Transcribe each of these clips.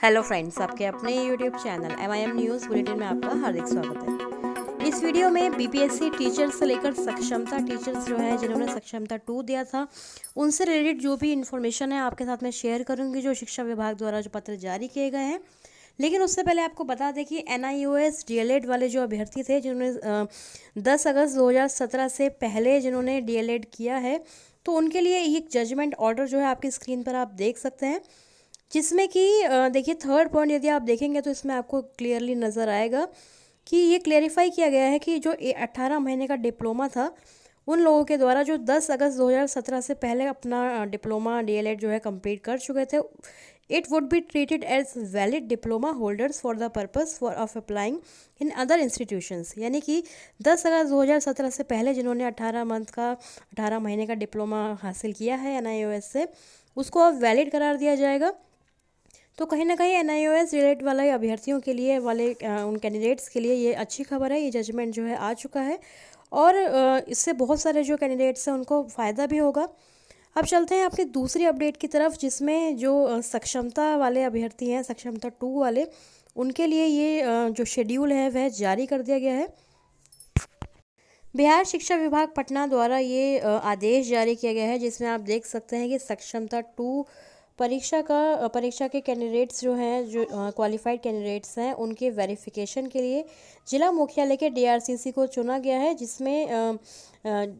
Hello friends, आपके अपने YouTube channel MIM news bulletin में आपका हार्दिक स्वागत है। इस वीडियो में बीपीएससी टीचर्स से लेकर सक्षमता टीचर्स जो है जिन्होंने सक्षमता 2 दिया था उनसे रिलेटेड जो भी इन्फॉर्मेशन है आपके साथ में शेयर करूंगी, जो शिक्षा विभाग द्वारा जो पत्र जारी किए गए हैं। लेकिन उससे पहले आपको बता दें कि NIOS DLED वाले जो अभ्यर्थी थे जिन्होंने 10 अगस्त 2017 से पहले जिन्होंने DLED किया है, तो उनके लिए एक जजमेंट ऑर्डर जो है आपकी स्क्रीन पर आप देख सकते हैं, जिसमें कि देखिए थर्ड पॉइंट यदि आप देखेंगे तो इसमें आपको क्लियरली नज़र आएगा कि ये क्लेरिफाई किया गया है कि जो 18 महीने का डिप्लोमा था उन लोगों के द्वारा जो 10 अगस्त 2017 से पहले अपना डिप्लोमा DLED जो है कंप्लीट कर चुके थे, it would be treated as valid diploma holders for the purpose for of applying in other institutions. यानी कि 10 अगस्त 2017 से पहले जिन्होंने 18 महीने का डिप्लोमा हासिल किया है NIOS से, उसको अब वैलिड करार दिया जाएगा। तो कहीं ना कहीं NIOS रिलेट वाले अभ्यर्थियों के लिए उन कैंडिडेट्स के लिए ये अच्छी खबर है। ये जजमेंट जो है आ चुका है और इससे बहुत सारे जो कैंडिडेट्स हैं उनको फ़ायदा भी होगा। अब चलते हैं अपनी दूसरी अपडेट की तरफ, जिसमें जो सक्षमता वाले अभ्यर्थी हैं, सक्षमता 2 वाले, उनके लिए ये जो शेड्यूल है वह जारी कर दिया गया है। बिहार शिक्षा विभाग पटना द्वारा ये आदेश जारी किया गया है, जिसमें आप देख सकते हैं कि सक्षमता 2 परीक्षा के कैंडिडेट्स जो हैं, जो क्वालिफाइड कैंडिडेट्स हैं, उनके वेरिफिकेशन के लिए जिला मुख्यालय के DRCC को चुना गया है, जिसमें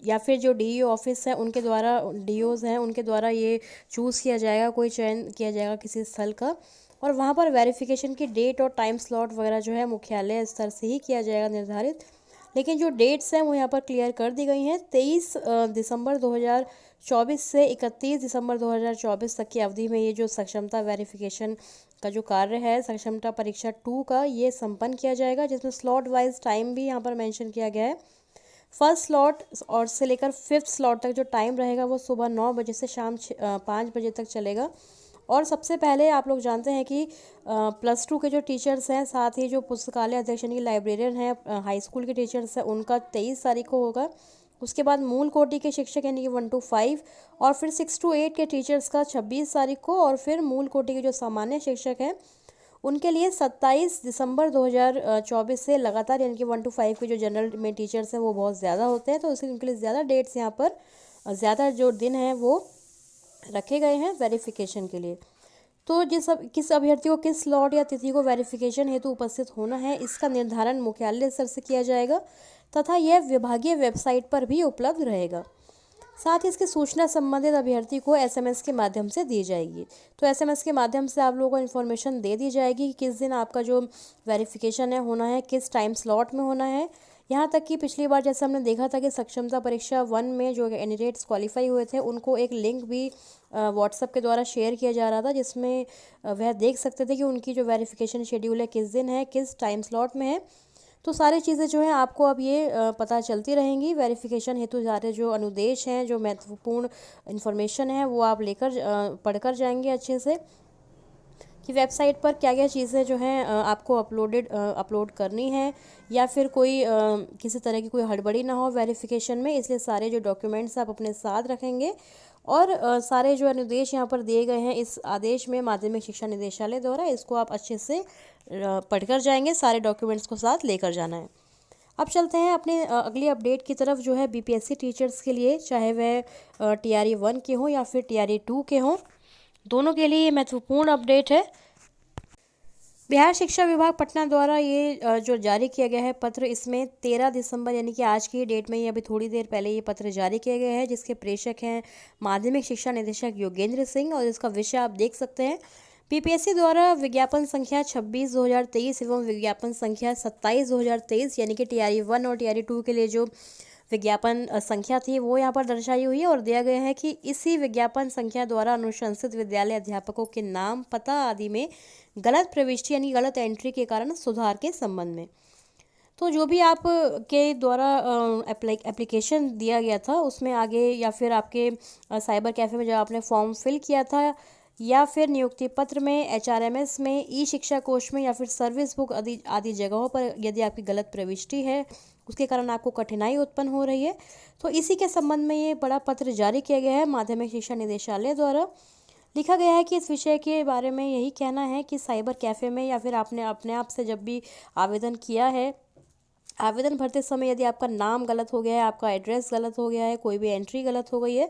या फिर जो DEO ऑफिस है उनके द्वारा, DOs हैं उनके द्वारा ये चूज़ किया जाएगा, कोई चयन किया जाएगा किसी स्थल का, और वहाँ पर वेरिफिकेशन की डेट और टाइम स्लॉट वगैरह जो है मुख्यालय स्तर से ही किया जाएगा निर्धारित। लेकिन जो डेट्स हैं वो यहाँ पर क्लियर कर दी गई हैं। 23 दिसंबर 2024 से 31 दिसंबर 2024 तक की अवधि में ये जो सक्षमता वेरिफिकेशन का जो कार्य है सक्षमता परीक्षा 2 का, ये संपन्न किया जाएगा, जिसमें स्लॉट वाइज टाइम भी यहाँ पर मेंशन किया गया है। फर्स्ट स्लॉट और से लेकर 5th स्लॉट तक जो टाइम रहेगा वो सुबह 9 बजे से शाम 5 बजे तक चलेगा। और सबसे पहले आप लोग जानते हैं कि +2 के जो टीचर्स हैं, साथ ही जो पुस्तकालय अध्यक्ष यानी कि लाइब्रेरियन हैं, हाई स्कूल के टीचर्स हैं, उनका 23 तारीख को होगा। उसके बाद मूल कोटि के शिक्षक यानी कि 1 to 5, और फिर 6 to 8 के टीचर्स का 26 तारीख को, और फिर मूल कोटि के जो सामान्य शिक्षक हैं उनके लिए 27 दिसंबर 2024 से लगातार, यानी कि 1 to 5 के जो जनरल में टीचर्स हैं वो बहुत ज़्यादा होते हैं, तो इसलिए उनके लिए ज़्यादा डेट्स यहाँ पर, ज़्यादा जो दिन हैं वो रखे गए हैं वेरिफिकेशन के लिए। तो किस अभ्यर्थी को किस स्लॉट या तिथि को वेरिफिकेशन हेतु उपस्थित होना है, इसका निर्धारण मुख्यालय स्तर से किया जाएगा तथा यह विभागीय वेबसाइट पर भी उपलब्ध रहेगा। साथ ही इसकी सूचना संबंधित अभ्यर्थी को SMS के माध्यम से दी जाएगी। तो SMS के माध्यम से आप लोगों को इन्फॉर्मेशन दे दी जाएगी कि किस दिन आपका जो वेरिफिकेशन है होना है, किस टाइम स्लॉट में होना है। यहाँ तक कि पिछली बार जैसे हमने देखा था कि सक्षमता परीक्षा 1 में जो कैंडिडेट्स क्वालिफाई हुए थे उनको एक लिंक भी व्हाट्सएप के द्वारा शेयर किया जा रहा था, जिसमें वह देख सकते थे कि उनकी जो वेरिफिकेशन शेड्यूल है किस दिन है, किस टाइम स्लॉट में है। तो सारी चीज़ें जो हैं आपको अब ये पता चलती रहेंगी। वेरिफिकेशन हेतु सारे जो अनुदेश हैं, जो महत्वपूर्ण इन्फॉर्मेशन है वो आप लेकर पढ़कर जाएंगे अच्छे से, कि वेबसाइट पर क्या क्या चीज़ें जो हैं आपको अपलोड करनी है, या फिर कोई किसी तरह की कोई हड़बड़ी ना हो वेरिफिकेशन में, इसलिए सारे जो डॉक्यूमेंट्स आप अपने साथ रखेंगे। और सारे जो अनुदेश यहाँ पर दिए गए हैं इस आदेश में माध्यमिक शिक्षा निदेशालय द्वारा, इसको आप अच्छे से पढ़कर जाएंगे, सारे डॉक्यूमेंट्स को साथ लेकर जाना है। अब चलते हैं अपने अगली अपडेट की तरफ, जो है BPSC टीचर्स के लिए, चाहे वह TRE 1 के हों या फिर TRE 2 के हों, दोनों के लिए ये महत्वपूर्ण अपडेट है। बिहार शिक्षा विभाग पटना द्वारा ये जो जारी किया गया है पत्र, इसमें 13 दिसंबर यानी कि आज की डेट में ही, अभी थोड़ी देर पहले ये पत्र जारी किया गया है, जिसके प्रेषक हैं माध्यमिक शिक्षा निदेशक योगेंद्र सिंह, और इसका विषय आप देख सकते हैं। BPSC द्वारा विज्ञापन संख्या 26/2023 एवं विज्ञापन संख्या 27/2023 यानी कि TRE 1 और TRE 2 के लिए जो विज्ञापन संख्या थी वो यहाँ पर दर्शाई हुई है, और दिया गया है कि इसी विज्ञापन संख्या द्वारा अनुशंसित विद्यालय अध्यापकों के नाम, पता आदि में गलत प्रविष्टि यानी गलत एंट्री के कारण सुधार के संबंध में। तो जो भी आप के द्वारा एप्लीकेशन दिया गया था उसमें आगे, या फिर आपके साइबर कैफ़े में जब आपने फॉर्म फिल किया था, या फिर नियुक्ति पत्र में, HRMS में, शिक्षा कोश में, या फिर सर्विस बुक आदि जगहों पर यदि आपकी गलत प्रविष्टि है, उसके कारण आपको कठिनाई उत्पन्न हो रही है, तो इसी के संबंध में ये बड़ा पत्र जारी किया गया है माध्यमिक शिक्षा निदेशालय द्वारा। लिखा गया है कि इस विषय के बारे में यही कहना है कि साइबर कैफ़े में या फिर आपने अपने आप से जब भी आवेदन किया है, आवेदन भरते समय यदि आपका नाम गलत हो गया है, आपका एड्रेस गलत हो गया है, कोई भी एंट्री गलत हो गई है,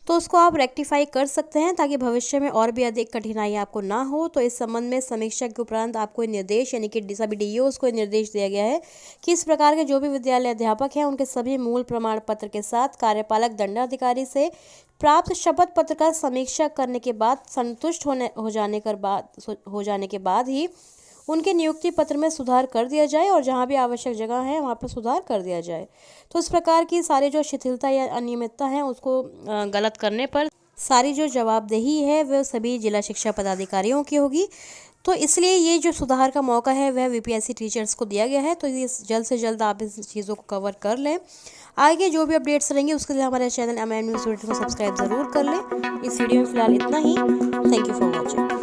तो उसको आप रेक्टिफाई कर सकते हैं ताकि भविष्य में और भी अधिक कठिनाई आपको ना हो। तो इस संबंध में समीक्षा के उपरांत आपको निर्देश यानी कि सभी डीईओस को निर्देश दिया गया है कि इस प्रकार के जो भी विद्यालय अध्यापक हैं उनके सभी मूल प्रमाण पत्र के साथ कार्यपालक दंडाधिकारी से प्राप्त शपथ पत्र का समीक्षा करने के बाद संतुष्ट हो जाने के बाद ही उनके नियुक्ति पत्र में सुधार कर दिया जाए और जहां भी आवश्यक जगह है वहां पर सुधार कर दिया जाए। तो इस प्रकार की सारी जो शिथिलता या अनियमितता है उसको गलत करने पर सारी जो जवाबदेही है वह सभी जिला शिक्षा पदाधिकारियों की होगी। तो इसलिए ये जो सुधार का मौका है वह वीपीएससी टीचर्स को दिया गया है। तो ये जल्द से जल्द आप इस चीज़ों को कवर कर लें। आगे जो भी अपडेट्स रहेंगे उसके लिए हमारे चैनल एमएन न्यूज़ को सब्सक्राइब ज़रूर कर लें। इस वीडियो में फ़िलहाल इतना ही। Thank you for watching.